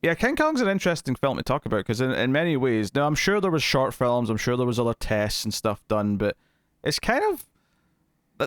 Yeah, King Kong's an interesting film to talk about because in many ways, now I'm sure there was short films, I'm sure there was other tests and stuff done, but it's kind of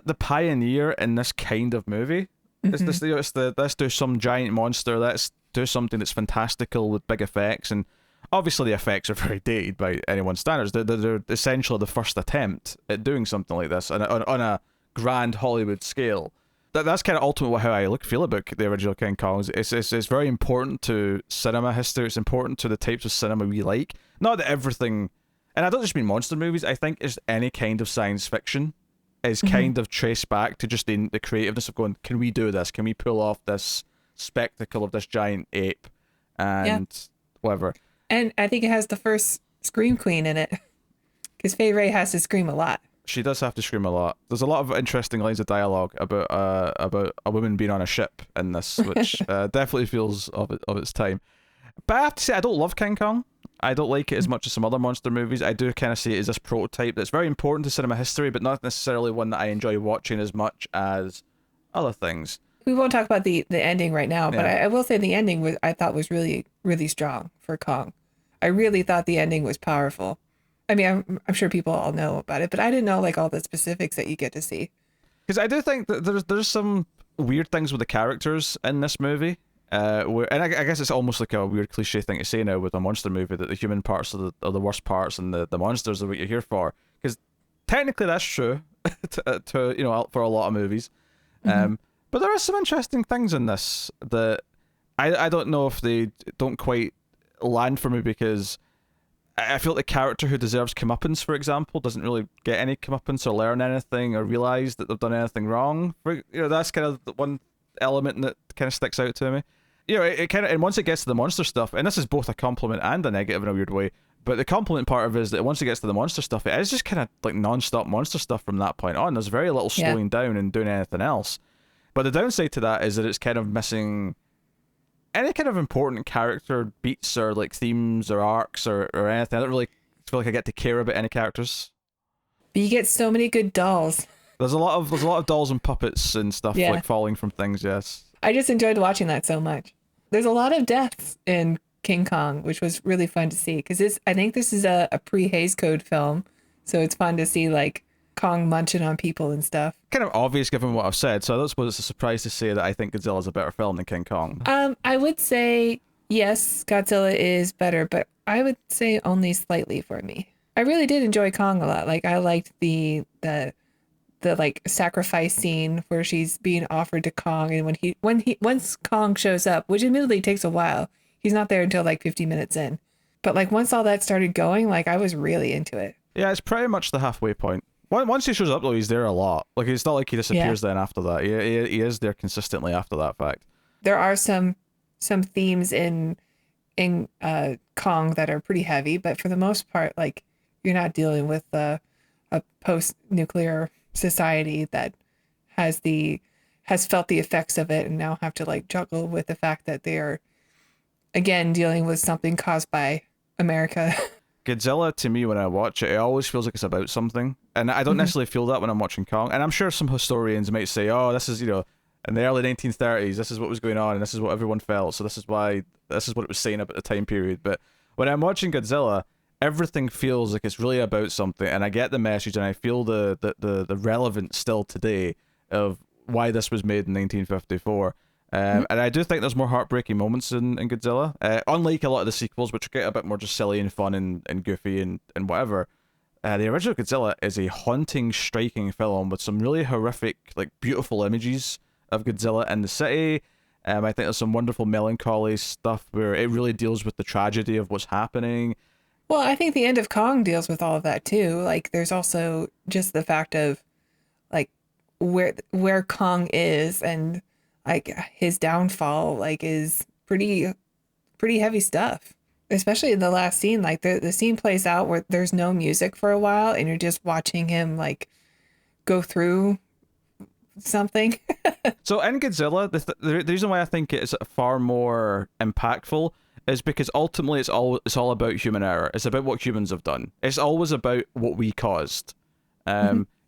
the pioneer in this kind of movie. It's this, let's do some giant monster, let's do something that's fantastical with big effects, and obviously the effects are very dated by anyone's standards. They're essentially the first attempt at doing something like this on a grand Hollywood scale. That's kind of ultimately how I feel about the original King Kong. It's very important to cinema history. It's important to the types of cinema we like. Not that everything, and I don't just mean monster movies. I think it's any kind of science fiction is kind of traced back to just the creativeness of going, can we do this? Can we pull off this spectacle of this giant ape and whatever? And I think it has the first scream queen in it because Fay Wray has to scream a lot. She does have to scream a lot. There's a lot of interesting lines of dialogue about a woman being on a ship in this, which definitely feels of its time. But I have to say, I don't love King Kong. I don't like it as much as some other monster movies. I do kind of see it as this prototype that's very important to cinema history, but not necessarily one that I enjoy watching as much as other things. We won't talk about the ending right now, but I will say the ending I thought was really, really strong for Kong. I really thought the ending was powerful. I mean, I'm sure people all know about it, but I didn't know like all the specifics that you get to see. Because I do think that there's some weird things with the characters in this movie. And I guess it's almost like a weird cliche thing to say now with a monster movie that the human parts are the worst parts and the monsters are what you're here for. Because technically that's true to for a lot of movies. But there are some interesting things in this that I don't know if they don't quite land for me, because I feel like the character who deserves comeuppance, for example, doesn't really get any comeuppance or learn anything or realise that they've done anything wrong. That's kind of the one element that kind of sticks out to me. It kind of, and once it gets to the monster stuff, and this is both a compliment and a negative in a weird way, but the compliment part of it is that once it gets to the monster stuff, it is just kind of like non-stop monster stuff from that point on. There's very little slowing down and doing anything else. But the downside to that is that it's kind of missing any kind of important character beats or like themes or arcs or anything. I don't really feel like I get to care about any characters. But you get so many good dolls. There's a lot of dolls and puppets and stuff like falling from things. Yes, I just enjoyed watching that so much. There's a lot of deaths in King Kong, which was really fun to see because I think this is a pre-Hays Code film, so it's fun to see like Kong munching on people and stuff. Kind of obvious given what I've said, so I don't suppose it's a surprise to say that I think Godzilla's a better film than King Kong. I would say yes, Godzilla is better, but I would say only slightly for me. I really did enjoy Kong a lot. Like I liked the like sacrifice scene where she's being offered to Kong, and once Kong shows up, which admittedly takes a while, he's not there until like 50 minutes in. But like once all that started going, like I was really into it. Yeah, it's pretty much the halfway point. Once he shows up though, he's there a lot. Like it's not like he disappears then after that. He is there consistently after that fact. There are some themes in Kong that are pretty heavy, but for the most part, like you're not dealing with a post-nuclear society that has felt the effects of it and now have to like juggle with the fact that they are again dealing with something caused by America. Godzilla, to me, when I watch it, it always feels like it's about something. And I don't necessarily feel that when I'm watching Kong. And I'm sure some historians might say, oh, this is, in the early 1930s, this is what was going on, and this is what everyone felt, so this is what it was saying about the time period. But when I'm watching Godzilla, everything feels like it's really about something, and I get the message, and I feel the relevance still today of why this was made in 1954. And I do think there's more heartbreaking moments in Godzilla, unlike a lot of the sequels, which get a bit more just silly and fun and goofy and whatever. The original Godzilla is a haunting, striking film with some really horrific, like beautiful images of Godzilla in the city. I think there's some wonderful melancholy stuff where it really deals with the tragedy of what's happening. Well, I think the end of Kong deals with all of that too. Like there's also just the fact of like where Kong is and like his downfall like is pretty heavy stuff, especially in the last scene. Like the scene plays out where there's no music for a while and you're just watching him like go through something. So in Godzilla, the reason why I think it's far more impactful is because ultimately it's all about human error. It's about what humans have done. It's always about what we caused.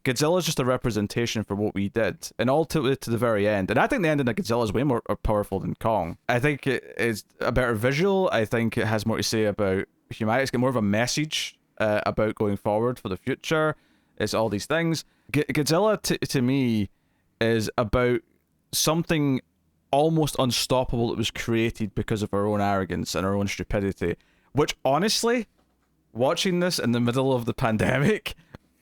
Godzilla is just a representation for what we did, and all to the very end. And I think the ending of Godzilla is way more powerful than Kong. I think it is a better visual. I think it has more to say about humanity. It's got more of a message about going forward for the future. It's all these things. Godzilla, to me, is about something almost unstoppable that was created because of our own arrogance and our own stupidity. Which, honestly, watching this in the middle of the pandemic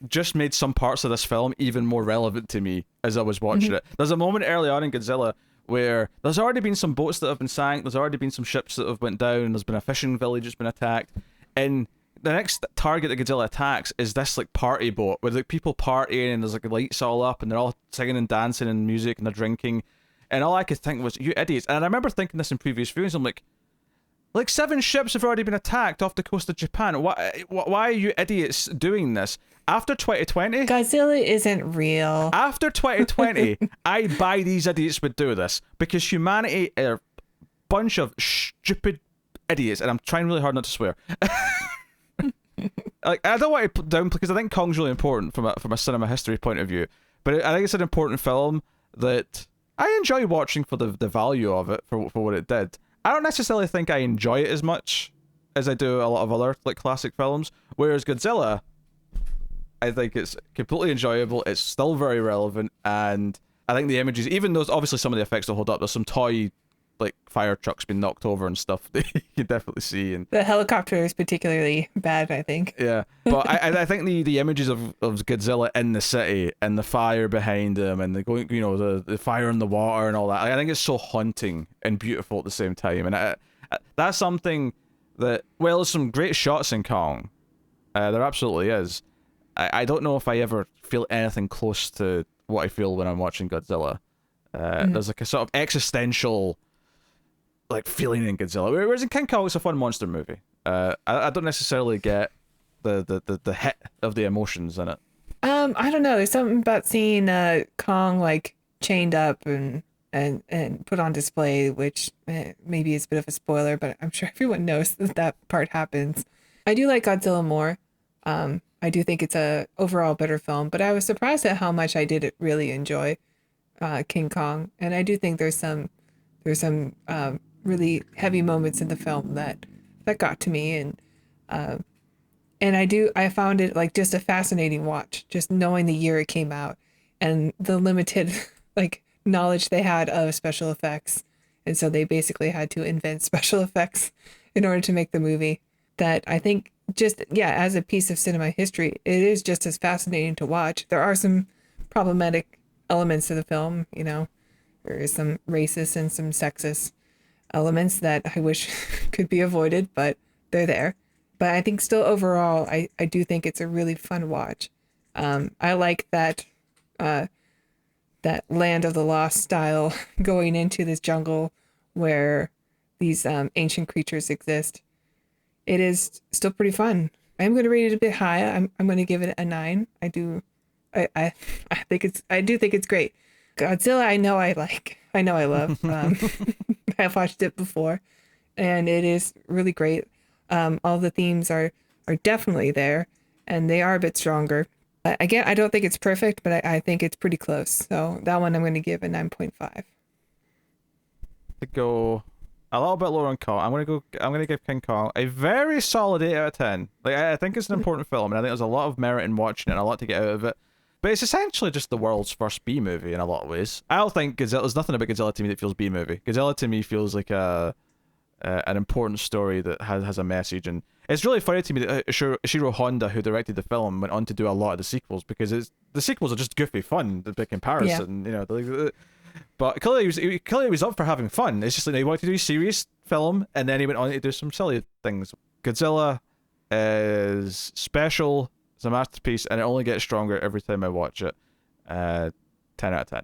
just made some parts of this film even more relevant to me as I was watching it. There's a moment early on in Godzilla where there's already been some boats that have been sank, there's already been some ships that have went down, there's been a fishing village that's been attacked, and the next target that Godzilla attacks is this like party boat where like people partying and there's like lights all up and they're all singing and dancing and music and they're drinking, and all I could think was, you idiots. And I remember thinking this in previous viewings, I'm like 7 ships have already been attacked off the coast of Japan. Why are you idiots doing this? After 2020? Godzilla isn't real. After 2020, I buy these idiots would do this because humanity are a bunch of stupid idiots, and I'm trying really hard not to swear. Like, I don't want to put down because I think Kong's really important from a cinema history point of view, but I think it's an important film that I enjoy watching for the value of it for what it did. I don't necessarily think I enjoy it as much as I do a lot of other like classic films, whereas Godzilla, I think it's completely enjoyable. It's still very relevant, and I think the images, even though obviously some of the effects don't hold up, there's some toy like fire trucks being knocked over and stuff that you can definitely see. And the helicopter is particularly bad, I think. Yeah, but I think the images of Godzilla in the city and the fire behind him and the going, the fire in the water and all that, I think it's so haunting and beautiful at the same time. And that's something that, well, there's some great shots in Kong. There absolutely is. I don't know if I ever feel anything close to what I feel when I'm watching Godzilla. There's like a sort of existential like feeling in Godzilla, whereas in King Kong it's a fun monster movie. I don't necessarily get the hit of the emotions in it. I don't know. There's something about seeing Kong like chained up and put on display, which maybe is a bit of a spoiler, but I'm sure everyone knows that part happens. I do like Godzilla more. I do think it's a overall better film, but I was surprised at how much I did really enjoy King Kong, and I do think there's some really heavy moments in the film that got to me, and I found it like just a fascinating watch, just knowing the year it came out and the limited like knowledge they had of special effects, and so they basically had to invent special effects in order to make the movie. That I think just as a piece of cinema history, it is just as fascinating to watch. There are some problematic elements to the film, there is some racist and some sexist elements that I wish could be avoided, but they're there. But I think still overall, I do think it's a really fun watch. I like that that Land of the Lost style going into this jungle where these ancient creatures exist. It is still pretty fun. I'm going to rate it a bit high. I'm going to give it a 9. I do think it's great. Godzilla, I know I love. I've watched it before, and it is really great. All the themes are definitely there, and they are a bit stronger. Again, I don't think it's perfect, but I think it's pretty close. So that one I'm going to give a 9.5. To go a little bit lower on Kong, I'm going to give King Kong a very solid 8 out of 10. Like, I think it's an important film, and I think there's a lot of merit in watching it and a lot to get out of it. But it's essentially just the world's first B movie in a lot of ways. I don't think there's nothing about Godzilla to me that feels B movie. Godzilla to me feels like an important story that has a message, and it's really funny to me that Ishiro Honda, who directed the film, went on to do a lot of the sequels, because the sequels are just goofy fun by comparison. Yeah. But clearly he was up for having fun. It's just like he wanted to do a serious film, and then he went on to do some silly things. Godzilla is special. It's a masterpiece, and it only gets stronger every time I watch it. 10 out of 10.